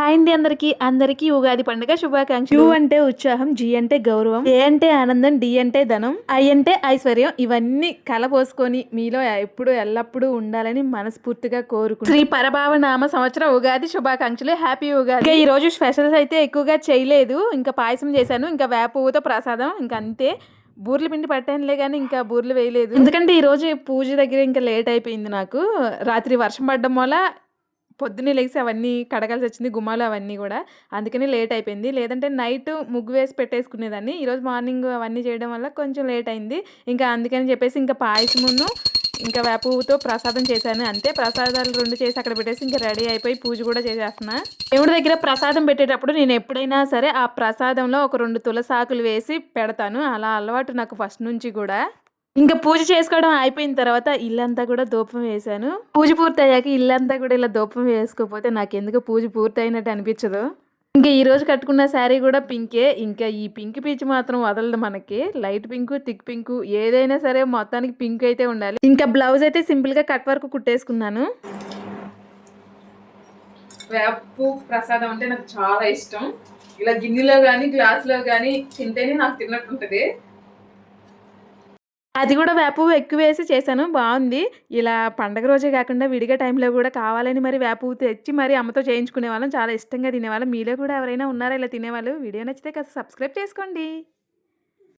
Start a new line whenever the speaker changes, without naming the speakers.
Hi అండి అందరికీ ఉగాది పండుగ శుభాకాంక్షలు. యు అంటే ఉత్సాహం, జి అంటే గౌరవం, ఏ అంటే ఆనందం, డి అంటే ధనం, ఐ అంటే ఐశ్వర్యం. ఇవన్నీ కలపోసుకొని మీలో ఎప్పుడు ఎల్లప్పుడూ ఉండాలని మనస్ఫూర్తిగా కోరుకుంటూ శ్రీ పరభావ నామ సంవత్సర ఉగాది శుభాకాంక్షలు. హ్యాపీ ఉగాది. ఇంకా ఈ రోజు స్పెషల్స్ అయితే ఎక్కువగా చేయలేదు. ఇంకా పాయసం చేశాను, ఇంకా వేప పువ్వుతో ప్రసాదం, ఇంకా అంతే. బూర్లు పిండి పట్టానులే కానీ ఇంకా బూర్లు వేయలేదు. ఎందుకంటే ఈ రోజు పూజ దగ్గర ఇంకా లేట్ అయిపోయింది నాకు. రాత్రి వర్షం పడడం వల్ల పొద్దున్నే లెగిసి అవన్నీ కడగాల్సొచ్చింది. గుమ్మాలు అవన్నీ గూడా. అందుకని లేట్ అయిపోయింది. లేదంటే నైట్ ముగ్గు వేసి పెట్టేసుకునేదాన్ని. ఈరోజు మార్నింగ్ అవన్నీ చేయడం వల్ల కొంచెం లేట్ అయింది. ఇంకా అందుకని చెప్పేసి ఇంకా పాయసమును, ఇంకా వేప పువ్వుతో ప్రసాదం చేశాను. అంతే, ప్రసాదాలు 2 చేసి అక్కడ పెట్టేసి ఇంకా రెడీ అయిపోయి పూజ కూడా చేసేస్తున్నా. దేవుడి దగ్గర ప్రసాదం పెట్టేటప్పుడు నేను ఎప్పుడైనా సరే ఆ ప్రసాదంలో ఒక 2 తులసాకులు వేసి పెడతాను. అలా అలవాటు నాకు ఫస్ట్ నుంచి గూడా. ఇంకా పూజ చేసుకోవడం అయిపోయిన తర్వాత ఇల్లంతా కూడా ధూపం వేశాను. పూజ పూర్తయ్యాక ఇల్లంతా కూడా ఇలా ధూపం వేసుకోకపోతే నాకెందుకో పూజ పూర్తయినట్టు అనిపించదు. ఇంకా ఈ రోజు కట్టుకున్న శారీ కూడా పింకే. ఇంకా ఈ పింక్ పీచ్ మాత్రం వదలదు మనకి. లైట్ పింకు, థిక్ పింకు ఏదైనా సరే మొత్తానికి పింక్ అయితే ఉండాలి. ఇంకా బ్లౌజ్ అయితే సింపుల్ గా కట్ వర్క్ కుట్టేసుకున్నాను. వేపు ప్రసాదం అంటే నాకు చాలా ఇష్టం. ఇలా గిన్నెలో కానీ గ్లాసులో కానీ తింటేనే నాకు తిన్నట్టుంటది. అది కూడా వేప పువ్వు ఎక్కువ వేసి చేశాను, బాగుంది. ఇలా పండగ రోజే కాకుండా విడిగా టైంలో కూడా కావాలని మరి వేప పువ్వు తెచ్చి మరి అమ్మతో చేయించుకునేవాళ్ళం. చాలా ఇష్టంగా తినేవాళ్ళం. మీలో కూడా ఎవరైనా ఉన్నారా ఇలా తినేవాళ్ళు? వీడియో నచ్చితే కాస్త సబ్స్క్రైబ్ చేసుకోండి.